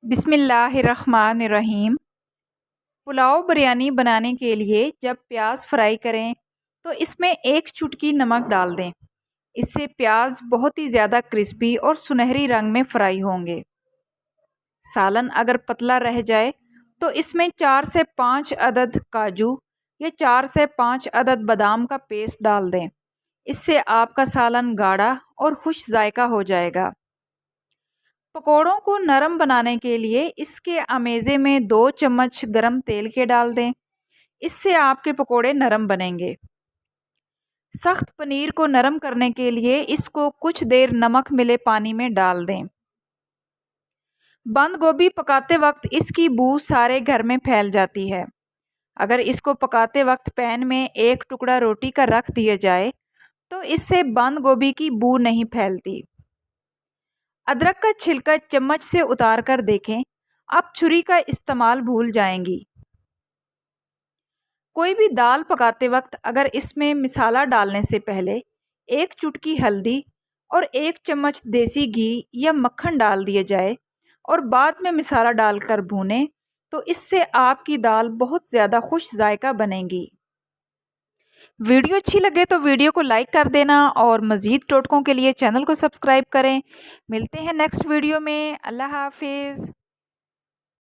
بسم اللہ الرحمن الرحیم۔ پلاؤ بریانی بنانے کے لیے جب پیاز فرائی کریں تو اس میں 1 چٹکی نمک ڈال دیں۔ اس سے پیاز بہت ہی زیادہ کرسپی اور سنہری رنگ میں فرائی ہوں گے۔ سالن اگر پتلا رہ جائے تو اس میں 4 سے 5 عدد کاجو یا 4 سے 5 عدد بادام کا پیسٹ ڈال دیں۔ اس سے آپ کا سالن گاڑھا اور خوش ذائقہ ہو جائے گا۔ پکوڑوں کو نرم بنانے کے لیے اس کے امیزے میں 2 چمچ گرم تیل کے ڈال دیں۔ اس سے آپ کے پکوڑے نرم بنیں گے۔ سخت پنیر کو نرم کرنے کے لیے اس کو کچھ دیر نمک ملے پانی میں ڈال دیں۔ بند گوبھی پکاتے وقت اس کی بو سارے گھر میں پھیل جاتی ہے۔ اگر اس کو پکاتے وقت پین میں 1 ٹکڑا روٹی کا رکھ دیا جائے تو اس سے بند گوبھی کی بو نہیں پھیلتی۔ ادرک کا چھلکا چمچ سے اتار کر دیکھیں، آپ چھری کا استعمال بھول جائیں گی۔ کوئی بھی دال پکاتے وقت اگر اس میں مسالہ ڈالنے سے پہلے 1 چٹکی ہلدی اور 1 چمچ دیسی گھی یا مکھن ڈال دیا جائے اور بعد میں مسالہ ڈال کر بھونیں تو اس سے آپ کی دال بہت زیادہ خوش ذائقہ بنے گی۔ ویڈیو اچھی لگے تو ویڈیو کو لائک کر دینا اور مزید ٹوٹکوں کے لیے چینل کو سبسکرائب کریں۔ ملتے ہیں نیکسٹ ویڈیو میں۔ اللہ حافظ۔